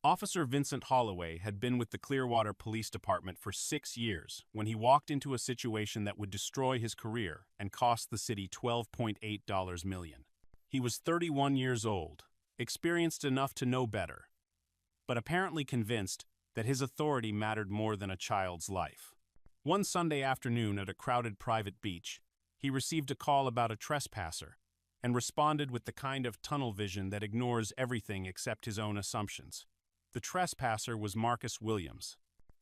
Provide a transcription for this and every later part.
Officer Vincent Holloway had been with the Clearwater Police Department for 6 years when he walked into a situation that would destroy his career and cost the city $12.8 million. He was 31 years old, experienced enough to know better, but apparently convinced that his authority mattered more than a child's life. One Sunday afternoon at a crowded private beach, he received a call about a trespasser and responded with the kind of tunnel vision that ignores everything except his own assumptions. The trespasser was Marcus Williams,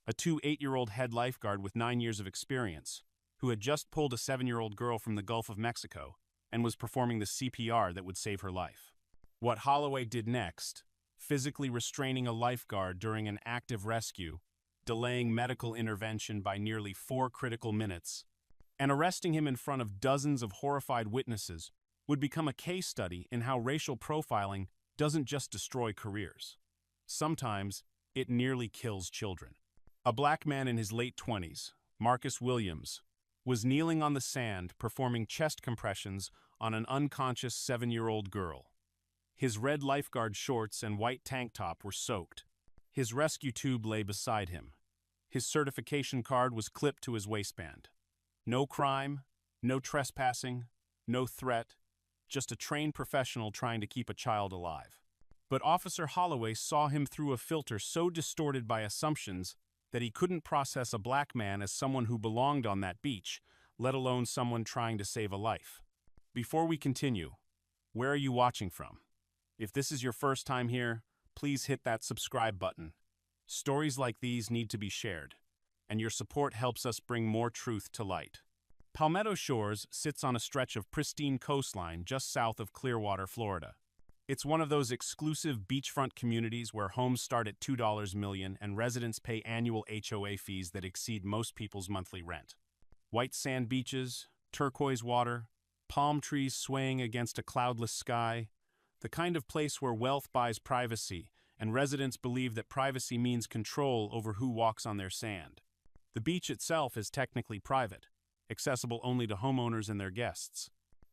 a 8-year-old head lifeguard with 9 years of experience, who had just pulled a 7-year-old girl from the Gulf of Mexico and was performing the CPR that would save her life. What Holloway did next, physically restraining a lifeguard during an active rescue, delaying medical intervention by nearly 4 critical minutes, and arresting him in front of dozens of horrified witnesses, would become a case study in how racial profiling doesn't just destroy careers. Sometimes, it nearly kills children. A black man in his late 20s, Marcus Williams, was kneeling on the sand performing chest compressions on an unconscious 7-year-old girl. His red lifeguard shorts and white tank top were soaked. His rescue tube lay beside him. His certification card was clipped to his waistband. No crime, no trespassing, no threat, just a trained professional trying to keep a child alive. But Officer Holloway saw him through a filter so distorted by assumptions that he couldn't process a black man as someone who belonged on that beach, let alone someone trying to save a life. Before we continue, where are you watching from? If this is your first time here, please hit that subscribe button. Stories like these need to be shared, and your support helps us bring more truth to light. Palmetto Shores sits on a stretch of pristine coastline just south of Clearwater, Florida. It's one of those exclusive beachfront communities where homes start at $2 million and residents pay annual HOA fees that exceed most people's monthly rent. White sand beaches, turquoise water, palm trees swaying against a cloudless sky, the kind of place where wealth buys privacy and residents believe that privacy means control over who walks on their sand. The beach itself is technically private, accessible only to homeowners and their guests.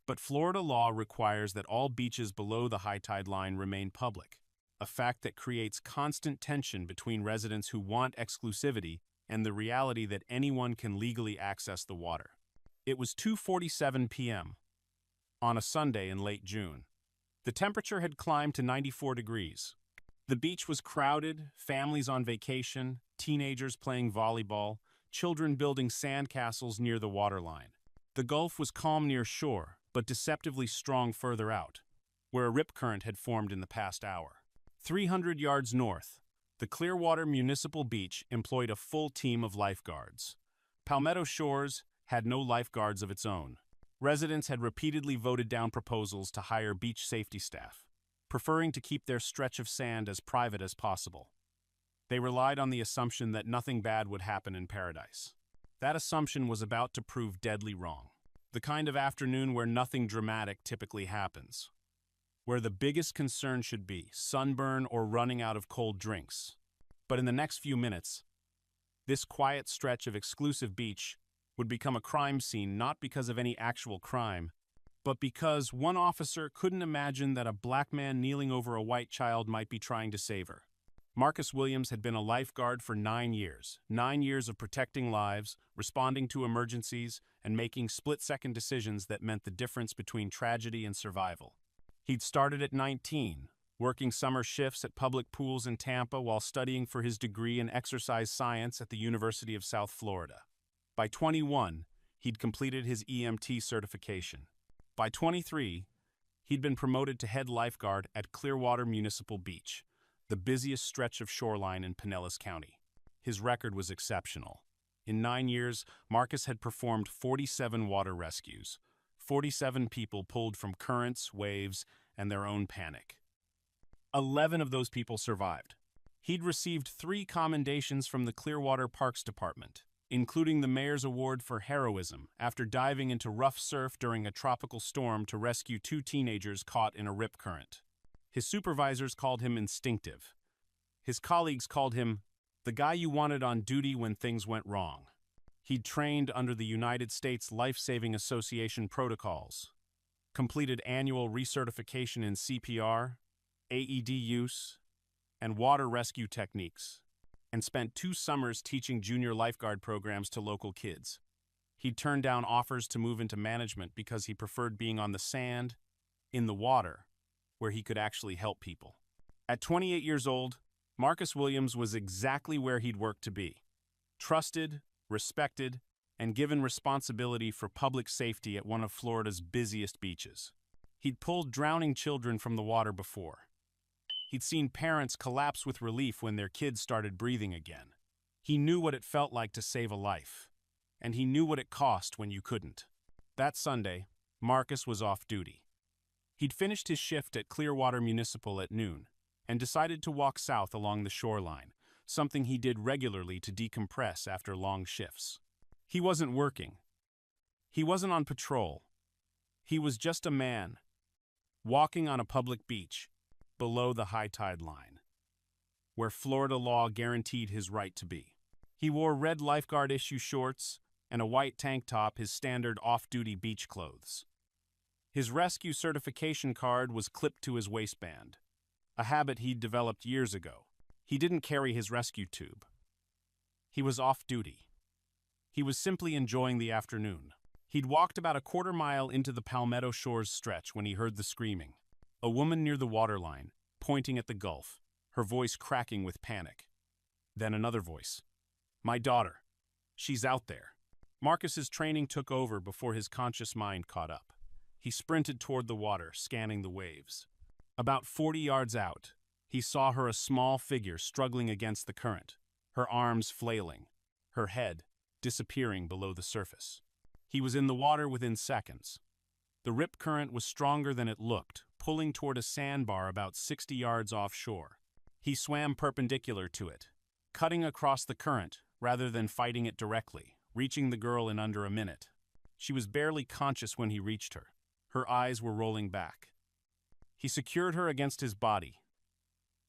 But Florida law requires that all beaches below the high tide line remain public, a fact that creates constant tension between residents who want exclusivity and the reality that anyone can legally access the water. It was 2:47 p.m. on a Sunday in late June. The temperature had climbed to 94 degrees. The beach was crowded, families on vacation, teenagers playing volleyball, children building sandcastles near the waterline. The Gulf was calm near shore, but deceptively strong further out, where a rip current had formed in the past hour. 300 yards north, the Clearwater Municipal Beach employed a full team of lifeguards. Palmetto Shores had no lifeguards of its own. Residents had repeatedly voted down proposals to hire beach safety staff, preferring to keep their stretch of sand as private as possible. They relied on the assumption that nothing bad would happen in paradise. That assumption was about to prove deadly wrong. The kind of afternoon where nothing dramatic typically happens, where the biggest concern should be sunburn or running out of cold drinks. But in the next few minutes, this quiet stretch of exclusive beach would become a crime scene not because of any actual crime, but because one officer couldn't imagine that a black man kneeling over a white child might be trying to save her. Marcus Williams had been a lifeguard for 9 years, 9 years of protecting lives, responding to emergencies, and making split-second decisions that meant the difference between tragedy and survival. He'd started at 19, working summer shifts at public pools in Tampa while studying for his degree in exercise science at the University of South Florida. By 21, he'd completed his EMT certification. By 23, he'd been promoted to head lifeguard at Clearwater Municipal Beach, the busiest stretch of shoreline in Pinellas County. His record was exceptional. In 9 years, Marcus had performed 47 water rescues, 47 people pulled from currents, waves, and their own panic. 11 of those people survived. He'd received 3 commendations from the Clearwater Parks Department, including the Mayor's Award for Heroism after diving into rough surf during a tropical storm to rescue 2 teenagers caught in a rip current. His supervisors called him instinctive. His colleagues called him the guy you wanted on duty when things went wrong. He'd trained under the United States Life-Saving Association protocols, completed annual recertification in CPR, AED use, and water rescue techniques, and spent 2 summers teaching junior lifeguard programs to local kids. He'd turned down offers to move into management because he preferred being on the sand, in the water, where he could actually help people. At 28 years old, Marcus Williams was exactly where he'd worked to be. Trusted, respected, and given responsibility for public safety at one of Florida's busiest beaches. He'd pulled drowning children from the water before. He'd seen parents collapse with relief when their kids started breathing again. He knew what it felt like to save a life, and he knew what it cost when you couldn't. That Sunday, Marcus was off duty. He'd finished his shift at Clearwater Municipal at noon and decided to walk south along the shoreline, something he did regularly to decompress after long shifts. He wasn't working. He wasn't on patrol. He was just a man, walking on a public beach below the high tide line, where Florida law guaranteed his right to be. He wore red Lifeguard issue shorts and a white tank top, his standard off-duty beach clothes. His rescue certification card was clipped to his waistband, a habit he'd developed years ago. He didn't carry his rescue tube. He was off-duty. He was simply enjoying the afternoon. He'd walked about a quarter mile into the Palmetto Shores stretch when he heard the screaming. A woman near the waterline, pointing at the Gulf, her voice cracking with panic. Then another voice. "My daughter. She's out there." Marcus's training took over before his conscious mind caught up. He sprinted toward the water, scanning the waves. About 40 yards out, he saw her, a small figure struggling against the current, her arms flailing, her head disappearing below the surface. He was in the water within seconds. The rip current was stronger than it looked, pulling toward a sandbar about 60 yards offshore. He swam perpendicular to it, cutting across the current rather than fighting it directly, reaching the girl in under a minute. She was barely conscious when he reached her. Her eyes were rolling back. He secured her against his body,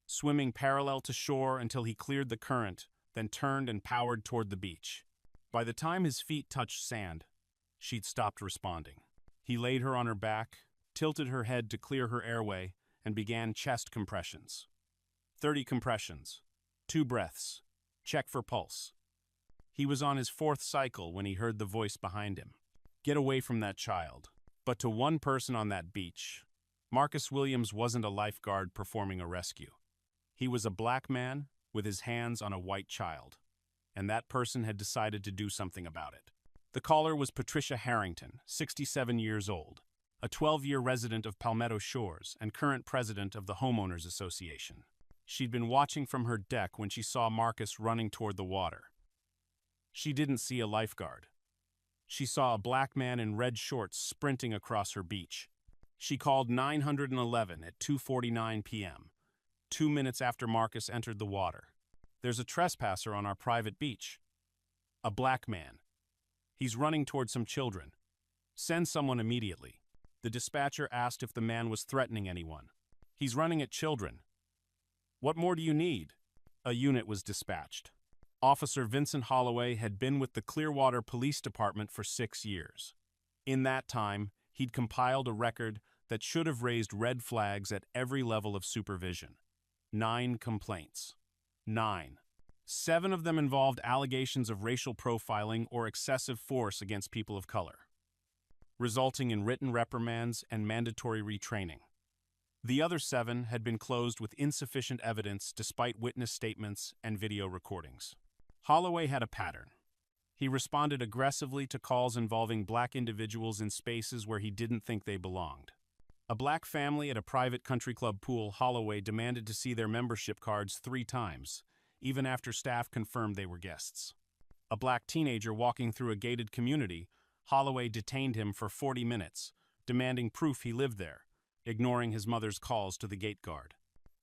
swimming parallel to shore until he cleared the current, then turned and powered toward the beach. By the time his feet touched sand, she'd stopped responding. He laid her on her back, tilted her head to clear her airway, and began chest compressions. 30 compressions, 2 breaths, check for pulse. He was on his 4th cycle when he heard the voice behind him. "Get away from that child." But to one person on that beach, Marcus Williams wasn't a lifeguard performing a rescue. He was a black man with his hands on a white child, and that person had decided to do something about it. The caller was Patricia Harrington, 67 years old, a 12-year resident of Palmetto Shores and current president of the Homeowners Association. She'd been watching from her deck when she saw Marcus running toward the water. She didn't see a lifeguard. She saw a black man in red shorts sprinting across her beach. She called 911 at 2:49 p.m., 2 minutes after Marcus entered the water. "There's a trespasser on our private beach. A black man. He's running toward some children. Send someone immediately." The dispatcher asked if the man was threatening anyone. "He's running at children." "What more do you need?" A unit was dispatched. Officer Vincent Holloway had been with the Clearwater Police Department for 6 years. In that time, he'd compiled a record that should have raised red flags at every level of supervision. 9 complaints. 9. 7 of them involved allegations of racial profiling or excessive force against people of color, resulting in written reprimands and mandatory retraining. The other 7 had been closed with insufficient evidence despite witness statements and video recordings. Holloway had a pattern. He responded aggressively to calls involving black individuals in spaces where he didn't think they belonged. A black family at a private country club pool, Holloway demanded to see their membership cards 3 times, even after staff confirmed they were guests. A black teenager walking through a gated community, Holloway detained him for 40 minutes, demanding proof he lived there, ignoring his mother's calls to the gate guard.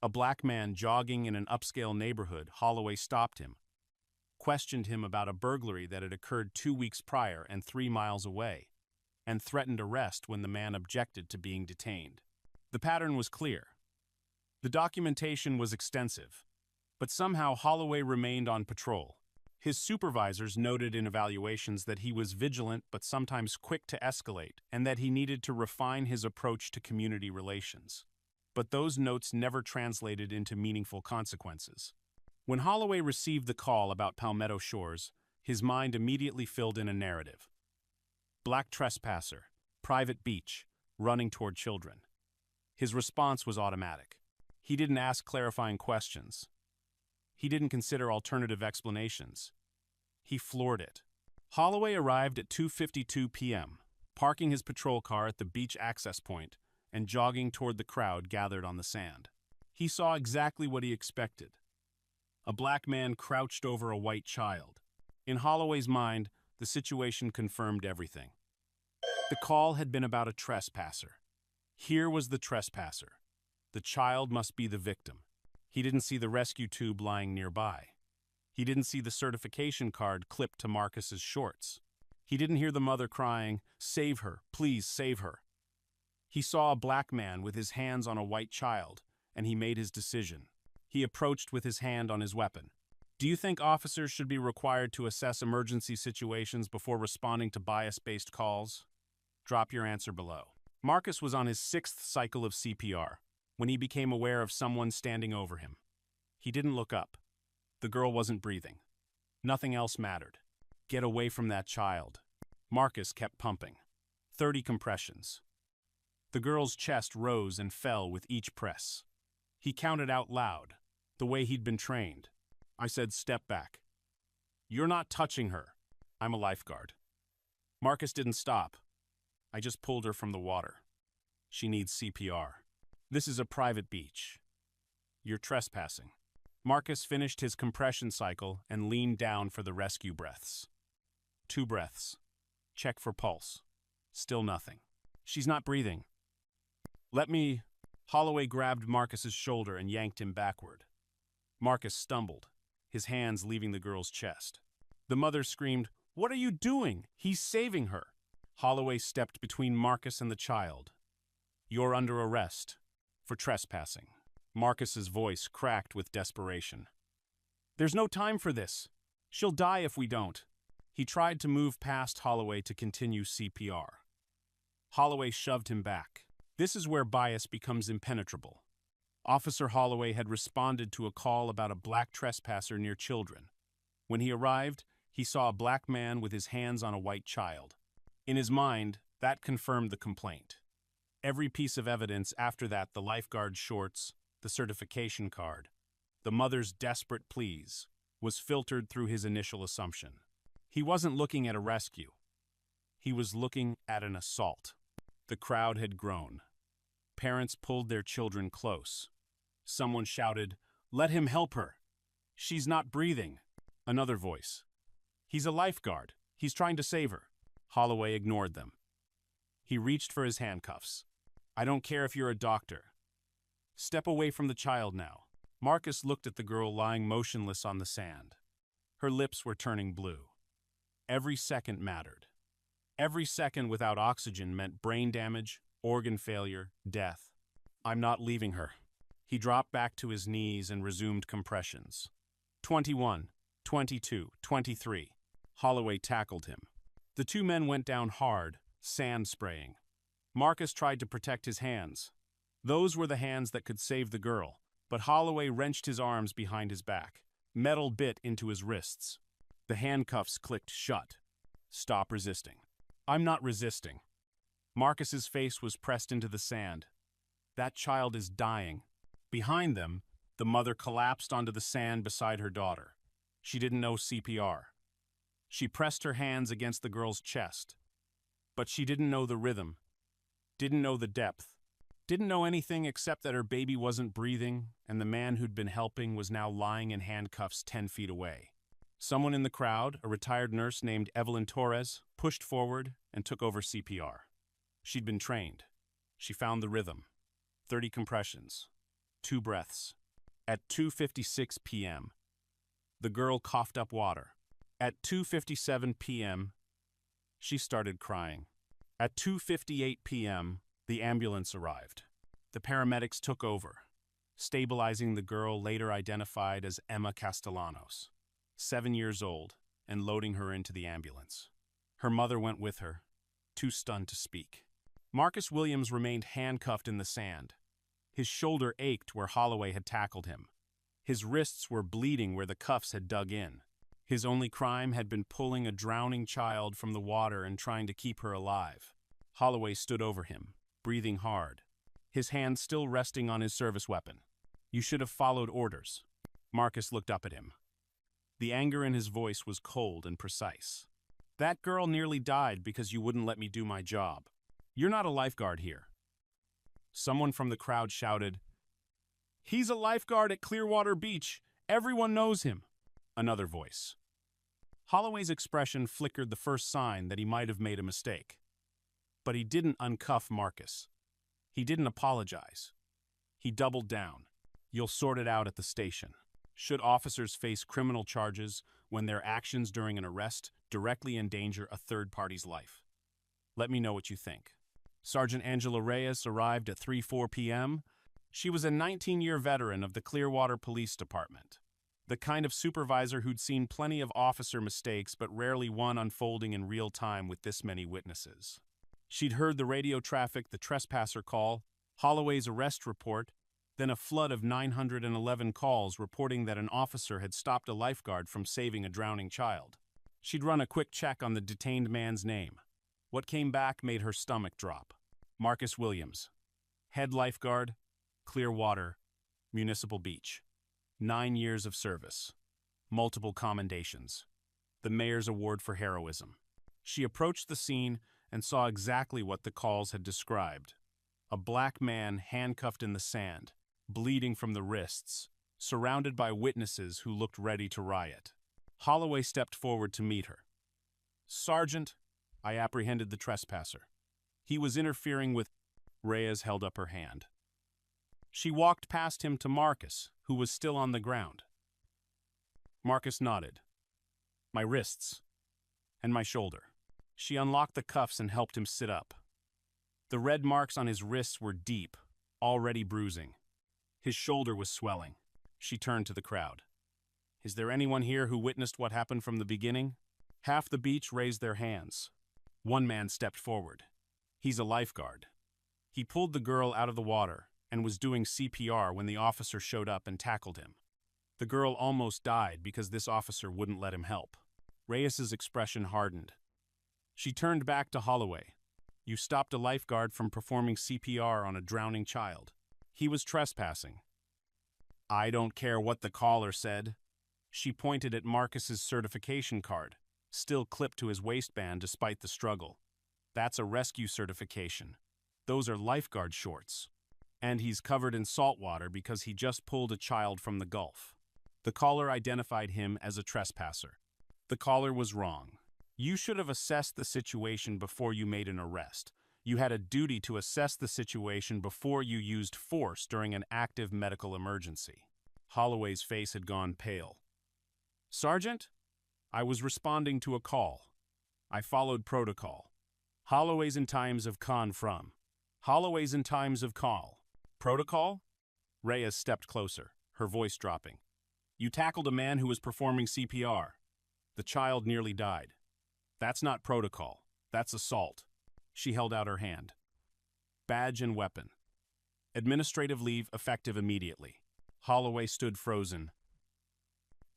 A black man jogging in an upscale neighborhood, Holloway stopped him, questioned him about a burglary that had occurred 2 weeks prior and 3 miles away, and threatened arrest when the man objected to being detained. The pattern was clear. The documentation was extensive, but somehow Holloway remained on patrol. His supervisors noted in evaluations that he was vigilant but sometimes quick to escalate, and that he needed to refine his approach to community relations. but those notes never translated into meaningful consequences. When Holloway received the call about Palmetto Shores, his mind immediately filled in a narrative. Black trespasser, private beach, running toward children. His response was automatic. He didn't ask clarifying questions. He didn't consider alternative explanations. He floored it. Holloway arrived at 2:52 p.m., parking his patrol car at the beach access point and jogging toward the crowd gathered on the sand. He saw exactly what he expected. A black man crouched over a white child. In Holloway's mind, the situation confirmed everything. The call had been about a trespasser. Here was the trespasser. The child must be the victim. He didn't see the rescue tube lying nearby. He didn't see the certification card clipped to Marcus's shorts. He didn't hear the mother crying, "Save her, please save her." He saw a black man with his hands on a white child, and he made his decision. He approached with his hand on his weapon. Do you think officers should be required to assess emergency situations before responding to bias-based calls? Drop your answer below. Marcus was on his 6th cycle of CPR when he became aware of someone standing over him. He didn't look up. The girl wasn't breathing. Nothing else mattered. Get away from that child. Marcus kept pumping. 30 compressions. The girl's chest rose and fell with each press. He counted out loud, the way he'd been trained. I said, "Step back." "You're not touching her. I'm a lifeguard." Marcus didn't stop. I just pulled her from the water. She needs CPR. This is a private beach. You're trespassing. Marcus finished his compression cycle and leaned down for the rescue breaths. 2 breaths. Check for pulse. Still nothing. She's not breathing. Let me... Holloway grabbed Marcus's shoulder and yanked him backward. Marcus stumbled, his hands leaving the girl's chest. The mother screamed, "What are you doing? He's saving her." Holloway stepped between Marcus and the child. "You're under arrest for trespassing." Marcus's voice cracked with desperation. "There's no time for this. She'll die if we don't." He tried to move past Holloway to continue CPR. Holloway shoved him back. This is where bias becomes impenetrable. Officer Holloway had responded to a call about a black trespasser near children. When he arrived, he saw a black man with his hands on a white child. In his mind, that confirmed the complaint. Every piece of evidence after that, the lifeguard shorts, the certification card, the mother's desperate pleas, was filtered through his initial assumption. He wasn't looking at a rescue. He was looking at an assault. The crowd had grown. Parents pulled their children close. Someone shouted, "Let him help her. She's not breathing." Another voice, "He's a lifeguard. He's trying to save her." Holloway ignored them. He reached for his handcuffs. "I don't care if you're a doctor. Step away from the child now." Marcus looked at the girl lying motionless on the sand. Her lips were turning blue. Every second mattered. Every second without oxygen meant brain damage, organ failure, death. "I'm not leaving her." He dropped back to his knees and resumed compressions. 21, 22, 23. Holloway tackled him. The 2 men went down hard, sand spraying. Marcus tried to protect his hands. Those were the hands that could save the girl, but Holloway wrenched his arms behind his back. Metal bit into his wrists. The handcuffs clicked shut. "Stop resisting." "I'm not resisting." Marcus's face was pressed into the sand. "That child is dying." Behind them, the mother collapsed onto the sand beside her daughter. She didn't know CPR. She pressed her hands against the girl's chest. But she didn't know the rhythm, didn't know the depth, didn't know anything except that her baby wasn't breathing and the man who'd been helping was now lying in handcuffs 10 feet away. Someone in the crowd, a retired nurse named Evelyn Torres, pushed forward and took over CPR. She'd been trained. She found the rhythm. 30 compressions. 2 breaths. At 2:56 p.m., the girl coughed up water. At 2:57 p.m., she started crying. At 2:58 p.m., the ambulance arrived. The paramedics took over, stabilizing the girl later identified as Emma Castellanos, 7 years old, and loading her into the ambulance. Her mother went with her, too stunned to speak. Marcus Williams remained handcuffed in the sand. His shoulder ached where Holloway had tackled him. His wrists were bleeding where the cuffs had dug in. His only crime had been pulling a drowning child from the water and trying to keep her alive. Holloway stood over him, breathing hard, his hand still resting on his service weapon. "You should have followed orders." Marcus looked up at him. The anger in his voice was cold and precise. "That girl nearly died because you wouldn't let me do my job. You're not a lifeguard here." Someone from the crowd shouted, "He's a lifeguard at Clearwater Beach. Everyone knows him." Another voice. Holloway's expression flickered the first sign that he might have made a mistake. But he didn't uncuff Marcus. He didn't apologize. He doubled down. "You'll sort it out at the station." Should officers face criminal charges when their actions during an arrest directly endanger a third party's life? Let me know what you think. Sergeant Angela Reyes arrived at 3:04 p.m. She was a 19-year veteran of the Clearwater Police Department. The kind of supervisor who'd seen plenty of officer mistakes but rarely one unfolding in real time with this many witnesses. She'd heard the radio traffic, the trespasser call, Holloway's arrest report, then a flood of 911 calls reporting that an officer had stopped a lifeguard from saving a drowning child. She'd run a quick check on the detained man's name. What came back made her stomach drop. Marcus Williams, head lifeguard, Clearwater, Municipal Beach. 9 years of service. Multiple commendations. The mayor's award for heroism. She approached the scene and saw exactly what the calls had described. A black man handcuffed in the sand, bleeding from the wrists, surrounded by witnesses who looked ready to riot. Holloway stepped forward to meet her. "Sergeant," I apprehended the trespasser. He was interfering with... Reyes held up her hand. She walked past him to Marcus, who was still on the ground. Marcus nodded. "My wrists. And my shoulder." She unlocked the cuffs and helped him sit up. The red marks on his wrists were deep, already bruising. His shoulder was swelling. She turned to the crowd. "Is there anyone here who witnessed what happened from the beginning?" Half the beach raised their hands. One man stepped forward. "He's a lifeguard. He pulled the girl out of the water and was doing CPR when the officer showed up and tackled him. The girl almost died because this officer wouldn't let him help." Reyes's expression hardened. She turned back to Holloway. "You stopped a lifeguard from performing CPR on a drowning child. He was trespassing." "I don't care what the caller said." She pointed at Marcus's certification card, still clipped to his waistband despite the struggle. "That's a rescue certification. Those are lifeguard shorts. And he's covered in salt water because he just pulled a child from the Gulf." The caller identified him as a trespasser. The caller was wrong. "You should have assessed the situation before you made an arrest. You had a duty to assess the situation before you used force during an active medical emergency." Holloway's face had gone pale. "Sergeant, I was responding to a call. I followed protocol. Holloway's in times of con from. Holloway's in times of call. Protocol?" Reyes stepped closer, her voice dropping. "You tackled a man who was performing CPR. The child nearly died. That's not protocol. That's assault." She held out her hand. "Badge and weapon. Administrative leave effective immediately." Holloway stood frozen.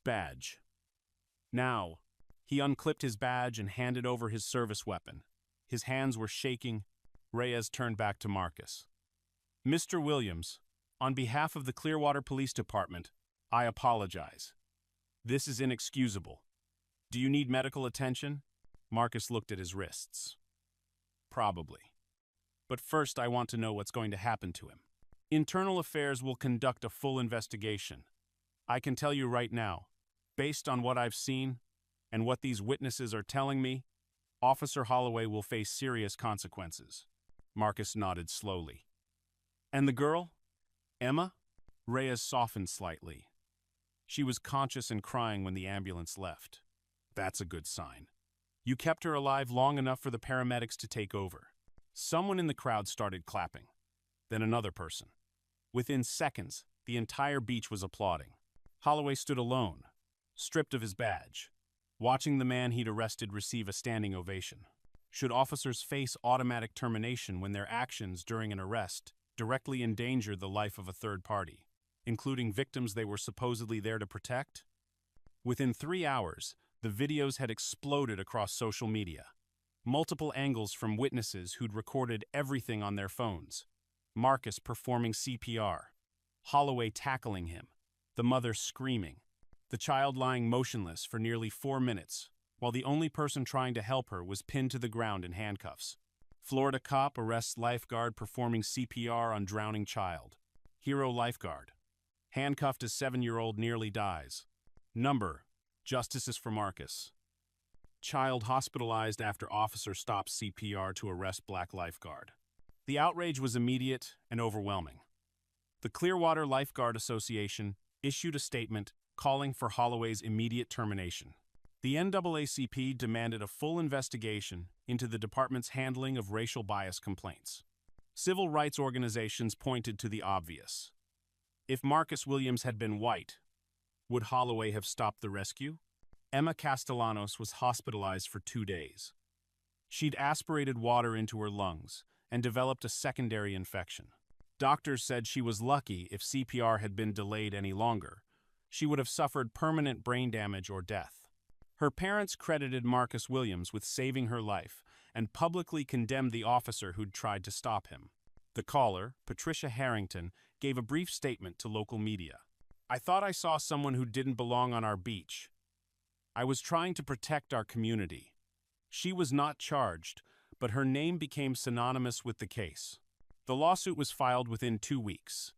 "Badge." "Now." He unclipped his badge and handed over his service weapon. His hands were shaking. Reyes turned back to Marcus. "Mr. Williams, on behalf of the Clearwater Police Department, I apologize. This is inexcusable. Do you need medical attention?" Marcus looked at his wrists. "Probably. But first I want to know what's going to happen to him. Internal Affairs will conduct a full investigation. I can tell you right now, based on what I've seen and what these witnesses are telling me, Officer Holloway will face serious consequences." Marcus nodded slowly. "And the girl? Emma?" Reyes softened slightly. "She was conscious and crying when the ambulance left. That's a good sign. You kept her alive long enough for the paramedics to take over." Someone in the crowd started clapping. Then another person. Within seconds, the entire beach was applauding. Holloway stood alone, stripped of his badge, watching the man he'd arrested receive a standing ovation. Should officers face automatic termination when their actions during an arrest directly endanger the life of a third party, including victims they were supposedly there to protect? Within 3 hours, the videos had exploded across social media. Multiple angles from witnesses who'd recorded everything on their phones. Marcus performing CPR, Holloway tackling him, the mother screaming, the child lying motionless for nearly 4 minutes, while the only person trying to help her was pinned to the ground in handcuffs. Florida cop arrests lifeguard performing CPR on drowning child. Hero lifeguard. Handcuffed as 7-year-old nearly dies. Number: justice is for Marcus. Child hospitalized after officer stops CPR to arrest black lifeguard. The outrage was immediate and overwhelming. The Clearwater Lifeguard Association issued a statement calling for Holloway's immediate termination. The NAACP demanded a full investigation into the department's handling of racial bias complaints. Civil rights organizations pointed to the obvious. If Marcus Williams had been white, would Holloway have stopped the rescue? Emma Castellanos was hospitalized for 2 days. She'd aspirated water into her lungs and developed a secondary infection. Doctors said she was lucky if CPR had been delayed any longer. She would have suffered permanent brain damage or death. Her parents credited Marcus Williams with saving her life and publicly condemned the officer who'd tried to stop him. The caller, Patricia Harrington, gave a brief statement to local media. "I thought I saw someone who didn't belong on our beach. I was trying to protect our community." She was not charged, but her name became synonymous with the case. The lawsuit was filed within 2 weeks.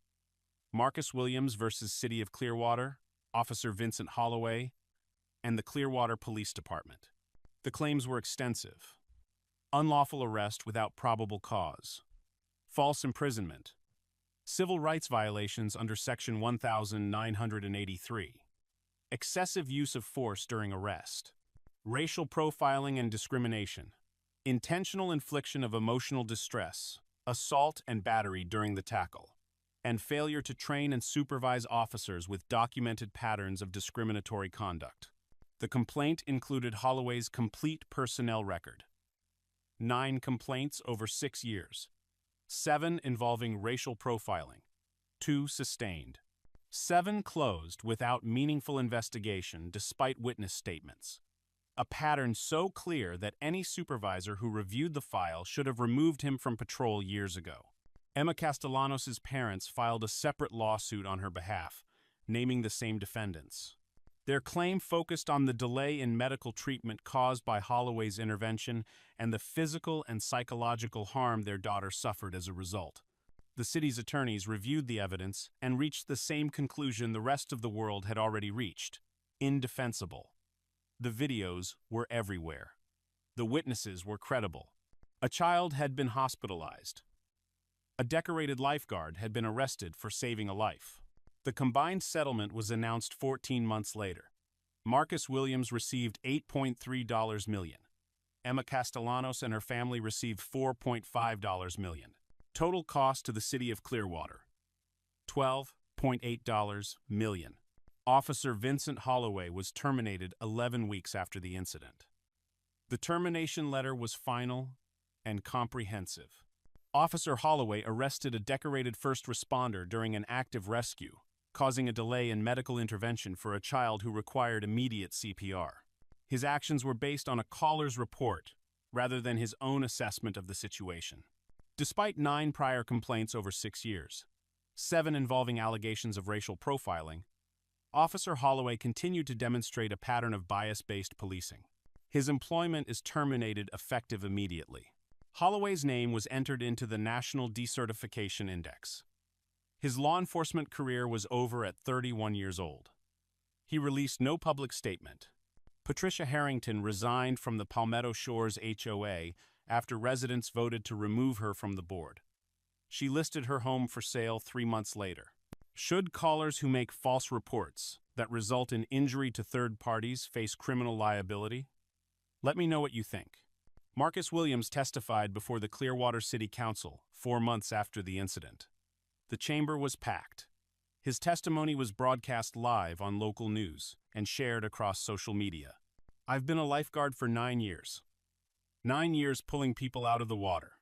Marcus Williams versus City of Clearwater, Officer Vincent Holloway, and the Clearwater Police Department. The claims were extensive. Unlawful arrest without probable cause. False imprisonment. Civil rights violations under Section 1983. Excessive use of force during arrest. Racial profiling and discrimination. Intentional infliction of emotional distress. Assault and battery during the tackle. And failure to train and supervise officers with documented patterns of discriminatory conduct. The complaint included Holloway's complete personnel record. 9 complaints over 6 years. 7 involving racial profiling. 2 sustained. 7 closed without meaningful investigation despite witness statements. A pattern so clear that any supervisor who reviewed the file should have removed him from patrol years ago. Emma Castellanos' parents filed a separate lawsuit on her behalf, naming the same defendants. Their claim focused on the delay in medical treatment caused by Holloway's intervention and the physical and psychological harm their daughter suffered as a result. The city's attorneys reviewed the evidence and reached the same conclusion the rest of the world had already reached: indefensible. The videos were everywhere. The witnesses were credible. A child had been hospitalized. A decorated lifeguard had been arrested for saving a life. The combined settlement was announced 14 months later. Marcus Williams received $8.3 million. Emma Castellanos and her family received $4.5 million. Total cost to the city of Clearwater: $12.8 million. Officer Vincent Holloway was terminated 11 weeks after the incident. The termination letter was final and comprehensive. Officer Holloway arrested a decorated first responder during an active rescue, causing a delay in medical intervention for a child who required immediate CPR. His actions were based on a caller's report rather than his own assessment of the situation. Despite 9 prior complaints over 6 years, 7 involving allegations of racial profiling, Officer Holloway continued to demonstrate a pattern of bias-based policing. His employment is terminated effective immediately. Holloway's name was entered into the National Decertification Index. His law enforcement career was over at 31 years old. He released no public statement. Patricia Harrington resigned from the Palmetto Shores HOA after residents voted to remove her from the board. She listed her home for sale 3 months later. Should callers who make false reports that result in injury to third parties face criminal liability? Let me know what you think. Marcus Williams testified before the Clearwater City Council 4 months after the incident. The chamber was packed. His testimony was broadcast live on local news and shared across social media. "I've been a lifeguard for 9 years. 9 years pulling people out of the water.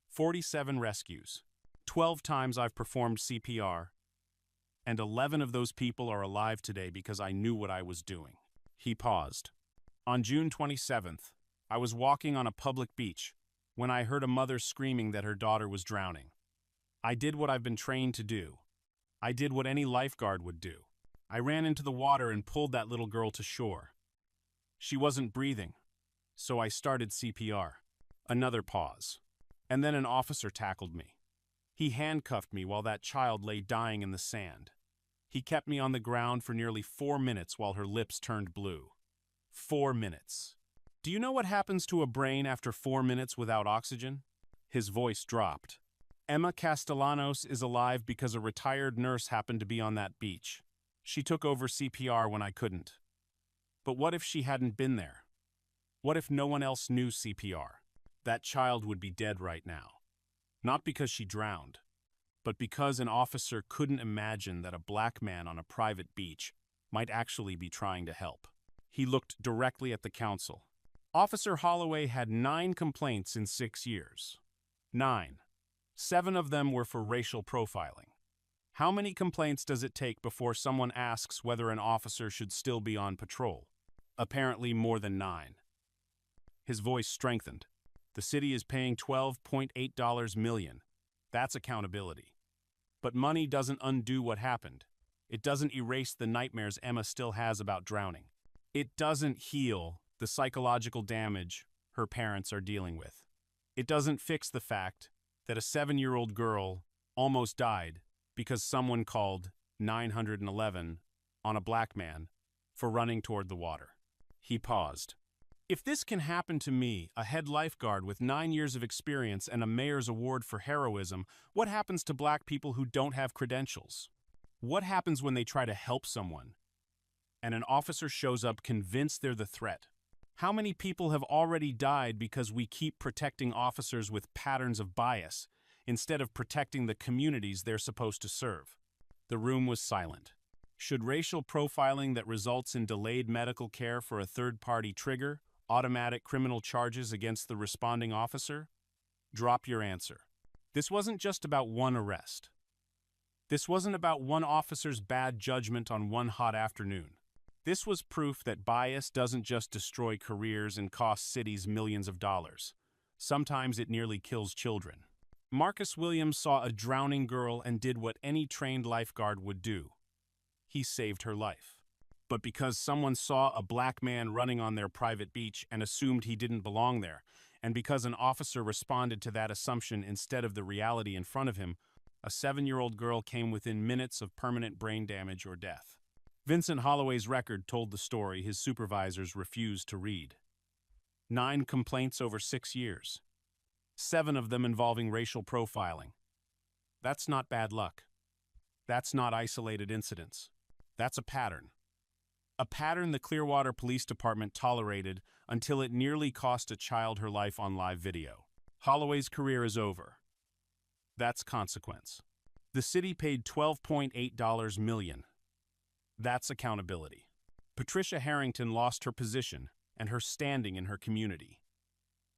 47 rescues. 12 times I've performed CPR, and 11 of those people are alive today because I knew what I was doing." He paused. "On June 27th, I was walking on a public beach when I heard a mother screaming that her daughter was drowning. I did what I've been trained to do. I did what any lifeguard would do. I ran into the water and pulled that little girl to shore. She wasn't breathing, so I started CPR." Another pause. "And then an officer tackled me. He handcuffed me while that child lay dying in the sand. He kept me on the ground for nearly 4 minutes while her lips turned blue. 4 minutes. Do you know what happens to a brain after 4 minutes without oxygen?" His voice dropped. "Emma Castellanos is alive because a retired nurse happened to be on that beach. She took over CPR when I couldn't. But what if she hadn't been there? What if no one else knew CPR? That child would be dead right now. Not because she drowned, but because an officer couldn't imagine that a black man on a private beach might actually be trying to help." He looked directly at the counsel. "Officer Holloway had 9 complaints in 6 years. 9. 7 of them were for racial profiling. How many complaints does it take before someone asks whether an officer should still be on patrol? Apparently more than 9. His voice strengthened. "The city is paying $12.8 million. That's accountability. But money doesn't undo what happened. It doesn't erase the nightmares Emma still has about drowning. It doesn't heal the psychological damage her parents are dealing with. It doesn't fix the fact that a 7-year-old girl almost died because someone called 911 on a black man for running toward the water." He paused. "If this can happen to me, a head lifeguard with 9 years of experience and a mayor's award for heroism, what happens to black people who don't have credentials? What happens when they try to help someone and an officer shows up convinced they're the threat? How many people have already died because we keep protecting officers with patterns of bias instead of protecting the communities they're supposed to serve?" The room was silent. Should racial profiling that results in delayed medical care for a third party trigger automatic criminal charges against the responding officer? Drop your answer. This wasn't just about one arrest. This wasn't about one officer's bad judgment on one hot afternoon. This was proof that bias doesn't just destroy careers and cost cities millions of dollars. Sometimes it nearly kills children. Marcus Williams saw a drowning girl and did what any trained lifeguard would do. He saved her life. But because someone saw a black man running on their private beach and assumed he didn't belong there, and because an officer responded to that assumption instead of the reality in front of him, a 7-year-old girl came within minutes of permanent brain damage or death. Vincent Holloway's record told the story his supervisors refused to read. 9 complaints over 6 years. 7 of them involving racial profiling. That's not bad luck. That's not isolated incidents. That's a pattern. A pattern the Clearwater Police Department tolerated until it nearly cost a child her life on live video. Holloway's career is over. That's consequence. The city paid $12.8 million. That's accountability. Patricia Harrington lost her position and her standing in her community.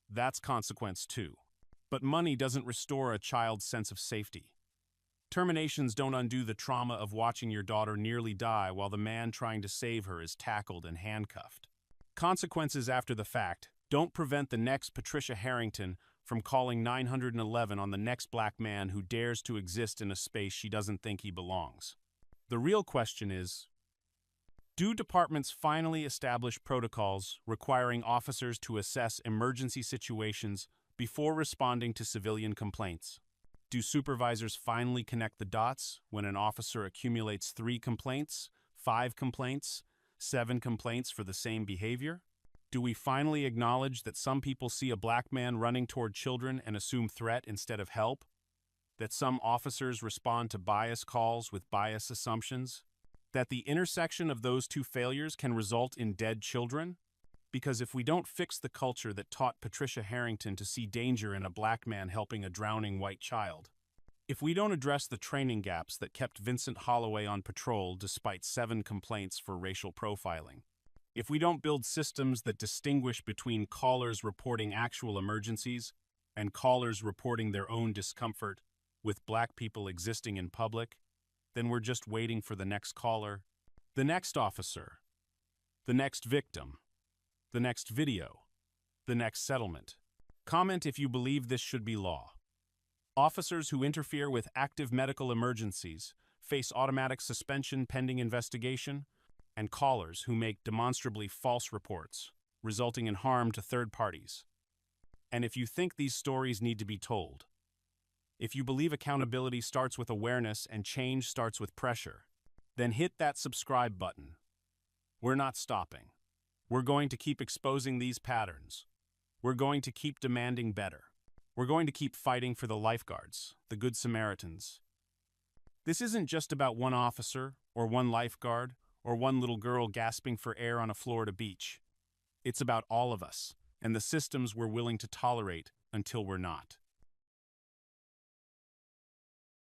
That's consequence too. But money doesn't restore a child's sense of safety. Terminations don't undo the trauma of watching your daughter nearly die while the man trying to save her is tackled and handcuffed. Consequences after the fact don't prevent the next Patricia Harrington from calling 911 on the next black man who dares to exist in a space she doesn't think he belongs. The real question is, do departments finally establish protocols requiring officers to assess emergency situations before responding to civilian complaints? Do supervisors finally connect the dots when an officer accumulates 3 complaints, 5 complaints, 7 complaints for the same behavior? Do we finally acknowledge that some people see a black man running toward children and assume threat instead of help? That some officers respond to bias calls with bias assumptions? That the intersection of those 2 failures can result in dead children? Because if we don't fix the culture that taught Patricia Harrington to see danger in a black man helping a drowning white child, if we don't address the training gaps that kept Vincent Holloway on patrol despite 7 complaints for racial profiling, if we don't build systems that distinguish between callers reporting actual emergencies and callers reporting their own discomfort, with black people existing in public, then we're just waiting for the next caller, the next officer, the next victim, the next video, the next settlement. Comment if you believe this should be law. Officers who interfere with active medical emergencies face automatic suspension pending investigation, and callers who make demonstrably false reports, resulting in harm to third parties. And if you think these stories need to be told, if you believe accountability starts with awareness and change starts with pressure, then hit that subscribe button. We're not stopping. We're going to keep exposing these patterns. We're going to keep demanding better. We're going to keep fighting for the lifeguards, the Good Samaritans. This isn't just about one officer, or one lifeguard, or one little girl gasping for air on a Florida beach. It's about all of us, and the systems we're willing to tolerate until we're not.